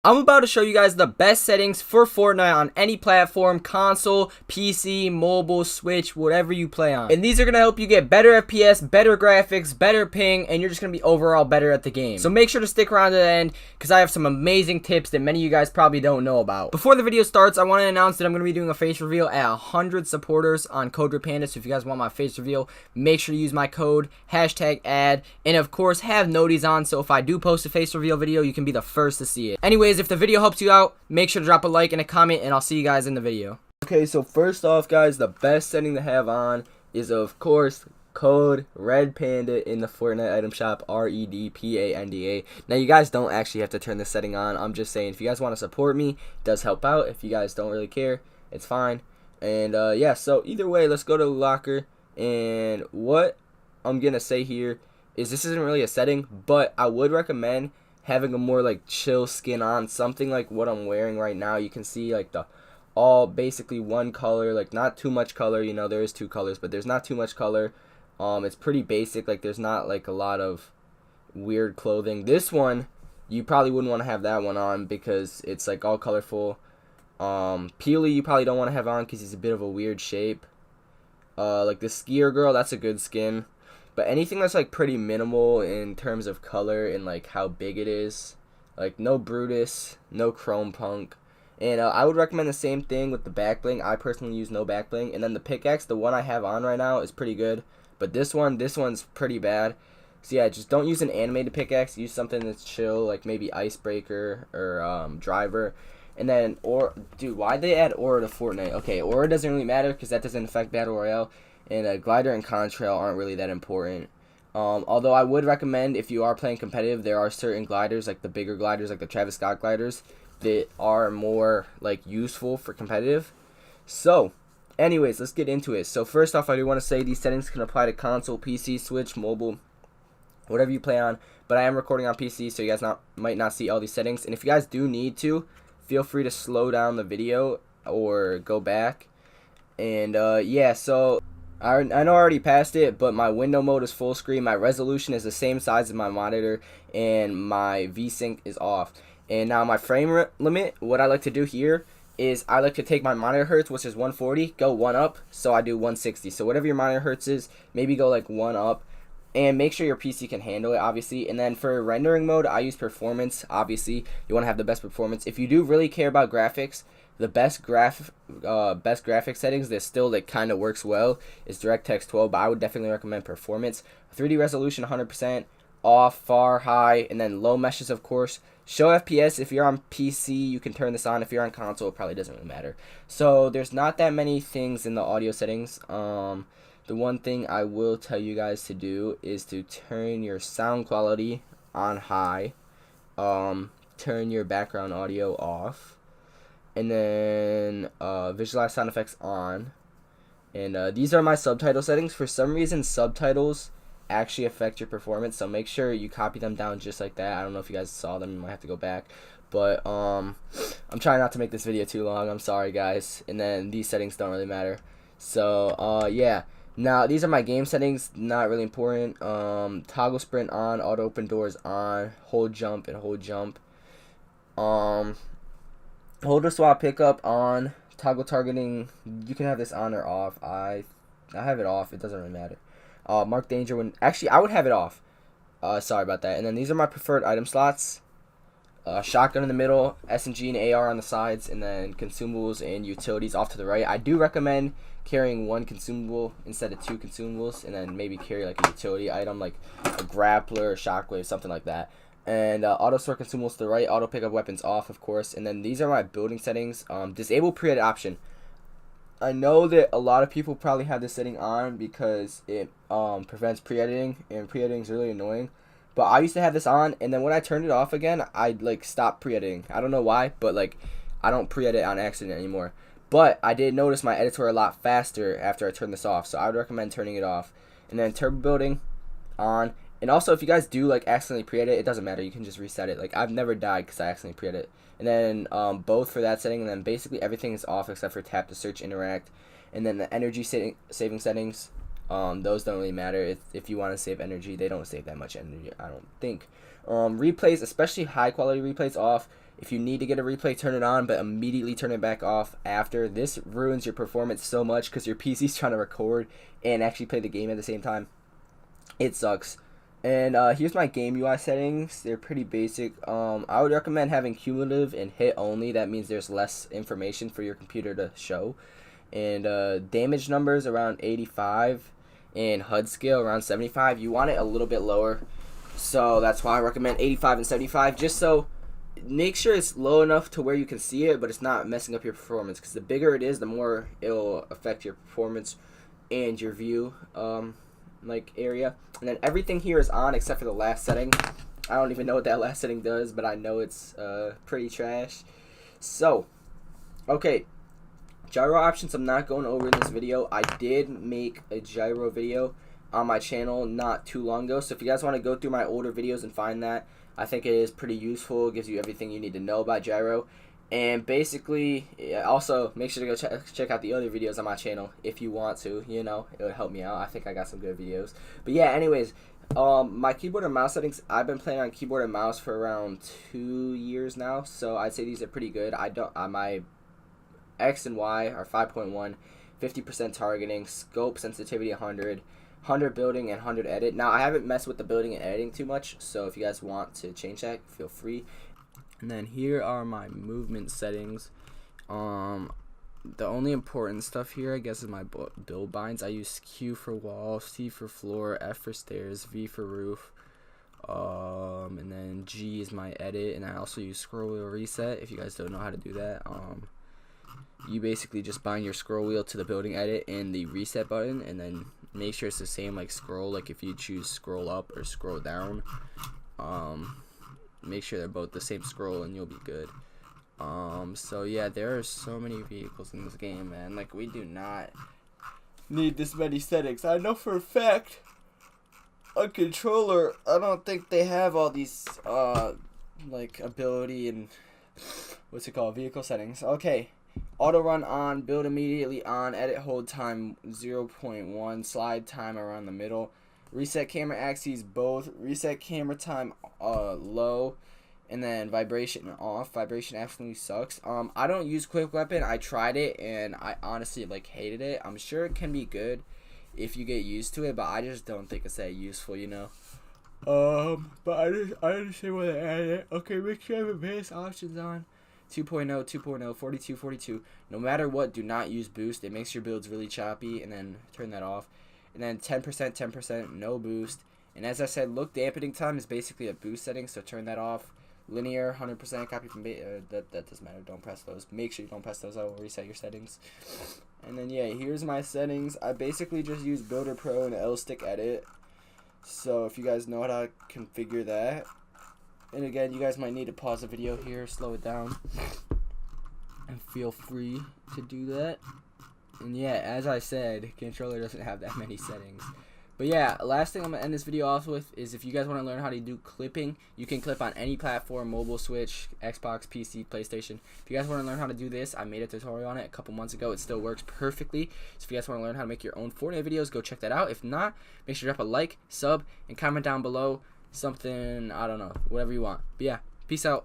I'm about to show you guys the best settings for Fortnite on any platform, console, PC, mobile, Switch, whatever you play on. And these are going to help you get better FPS, better graphics, better ping, and you're just going to be overall better at the game. So make sure to stick around to the end because I have some amazing tips that many of you guys probably don't know about. Before the video starts, I want to announce that I'm going to be doing a face reveal at 100 supporters on Code Panda. So if you guys want my face reveal, make sure to use my code, #ad, and of course have noties on so if I do post a face reveal video, you can be the first to see it. Anyways, if the video helps you out, make sure to drop a like and a comment, and I'll see you guys in the video. Okay, so first off, guys, the best setting to have on is, of course, code Red Panda in the Fortnite item shop, REDPANDA. Now, you guys don't actually have to turn this setting on. I'm just saying, if you guys want to support me, it does help out. If you guys don't really care, it's fine. And, yeah, so either way, let's go to the locker. And what I'm going to say here is this isn't really a setting, but I would recommend having a more like chill skin on, something like what I'm wearing right now. You can see like the all basically one color, like not too much color. You know, there is two colors, but there's not too much color. It's pretty basic, like there's not like a lot of weird clothing. This one you probably wouldn't want to have that one on because it's like all colorful. Peely you probably don't want to have on because he's a bit of a weird shape. Like the skier girl, that's a good skin. But anything that's like pretty minimal in terms of color and like how big it is, like no Brutus, no Chrome Punk, and I would recommend the same thing with the back bling. I personally use no back bling, and then the pickaxe, the one I have on right now, is pretty good. But this one's pretty bad. So yeah, just don't use an animated pickaxe. Use something that's chill, like maybe Icebreaker or Driver. And then, dude, why'd they add Aura to Fortnite? Okay, Aura doesn't really matter because that doesn't affect Battle Royale. And Glider and Contrail aren't really that important. Although I would recommend, if you are playing competitive, there are certain gliders, like the bigger gliders, like the Travis Scott gliders, that are more like useful for competitive. So, anyways, let's get into it. So first off, I do want to say these settings can apply to console, PC, Switch, mobile, whatever you play on. But I am recording on PC, so you guys might not see all these settings. And if you guys do need to, feel free to slow down the video or go back. And yeah, so I know I already passed it, but my window mode is full screen. My resolution is the same size as my monitor, and my VSync is off. And now my frame limit, what I like to do here is I like to take my monitor hertz, which is 140, go one up, so I do 160. So whatever your monitor hertz is, maybe go like one up, and make sure your PC can handle it, obviously. And then for rendering mode, I use performance. Obviously, you want to have the best performance. If you do really care about graphics, the best graphic settings that still like kind of works well is DirectX 12, but I would definitely recommend performance. 3D resolution 100%, off, far, high, and then low meshes, of course. Show FPS. If you're on PC, you can turn this on. If you're on console, it probably doesn't really matter. So there's not that many things in the audio settings. The one thing I will tell you guys to do is to turn your sound quality on high. Turn your background audio off. And then visualize sound effects on. And these are my subtitle settings. For some reason, subtitles actually affect your performance, so make sure you copy them down just like that. I don't know if you guys saw them. You might have to go back. But I'm trying not to make this video too long. I'm sorry, guys. And then these settings don't really matter. So yeah. Now, these are my game settings. Not really important. Toggle sprint on. Auto open doors on. Hold jump and hold jump. Holder swap pickup on. Toggle targeting, you can have this on or off. I have it off. It doesn't really matter. Mark danger when, actually I would have it off. Sorry about that. And then these are my preferred item slots. Shotgun in the middle, SMG and AR on the sides, and then consumables and utilities off to the right. I do recommend carrying one consumable instead of two consumables, and then maybe carry like a utility item like a grappler or shockwave, something like that. And auto store consumables to the right, auto pick up weapons off, of course. And then these are my building settings. Disable pre-edit option. I know that a lot of people probably have this setting on because it prevents pre-editing, and pre-editing is really annoying. But I used to have this on, and then when I turned it off again, I like stopped pre-editing. I don't know why, but like I don't pre-edit on accident anymore. But I did notice my edits were a lot faster after I turned this off, so I would recommend turning it off. And then turbo building on. And also, if you guys do like accidentally pre-edit, it doesn't matter. You can just reset it. Like I've never died because I accidentally pre-edit. And then both for that setting, and then basically everything is off except for tap to search interact. And then the energy saving settings, those don't really matter. If you want to save energy, they don't save that much energy, I don't think. Replays, especially high quality replays, off. If you need to get a replay, turn it on, but immediately turn it back off after. This ruins your performance so much because your PC's trying to record and actually play the game at the same time. It sucks. And here's my game UI settings. They're pretty basic. I would recommend having cumulative and hit only. That means there's less information for your computer to show. And damage numbers around 85 and HUD scale around 75. You want it a little bit lower. So that's why I recommend 85 and 75, just so make sure it's low enough to where you can see it, but it's not messing up your performance, because the bigger it is, the more it'll affect your performance and your view area. And then everything here is on except for the last setting. I don't even know what that last setting does, but I know it's pretty trash. So, okay, gyro options I'm not going over in this video. I did make a gyro video on my channel not too long ago, so if you guys want to go through my older videos and find that, I think it is pretty useful. It gives you everything you need to know about gyro. And basically, also make sure to go check out the other videos on my channel if you want to. You know, it would help me out. I think I got some good videos. But yeah, anyways, my keyboard and mouse settings, I've been playing on keyboard and mouse for around 2 years now, so I'd say these are pretty good. My X and Y are 5.1, 50% targeting, scope sensitivity 100. 100 building and 100 edit. Now, I haven't messed with the building and editing too much, so if you guys want to change that, feel free. And then here are my movement settings. The only important stuff here, I guess, is my build binds. I use Q for wall, C for floor, F for stairs, V for roof, and then G is my edit. And I also use scroll wheel reset. If you guys don't know how to do that, you basically just bind your scroll wheel to the building edit and the reset button, and then make sure it's the same like scroll. Like if you choose scroll up or scroll down, make sure they're both the same scroll and you'll be good. So yeah, there are so many vehicles in this game, man. Like, we do not need this many settings. I know for a fact a controller, I don't think they have all these like ability and vehicle settings. Okay. Auto run on, build immediately on, edit hold time 0.1, slide time around the middle, reset camera axes both, reset camera time low, and then vibration off. Vibration absolutely sucks. I don't use quick weapon. I tried it and I honestly hated it. I'm sure it can be good if you get used to it, but I just don't think it's that useful, you know. But I understand why they added it. Okay, make sure you have advanced options on. 2.0, 2.0, 42, 42. No matter what, do not use boost. It makes your builds really choppy, and then turn that off. And then 10%, 10%, no boost. And as I said, look dampening time is basically a boost setting, so turn that off. Linear, 100%, copy from that doesn't matter. Don't press those. Make sure you don't press those. I will reset your settings. And then yeah, here's my settings. I basically just use Builder Pro and L stick edit. So if you guys know how to configure that. And again, you guys might need to pause the video here, slow it down, and feel free to do that. And yeah, as I said, controller doesn't have that many settings. But yeah, last thing I'm going to end this video off with is if you guys want to learn how to do clipping, you can clip on any platform, mobile, Switch, Xbox, PC, PlayStation. If you guys want to learn how to do this, I made a tutorial on it a couple months ago. It still works perfectly. So if you guys want to learn how to make your own Fortnite videos, go check that out. If not, make sure to drop a like, sub, and comment down below something, I don't know, whatever you want. But yeah, peace out.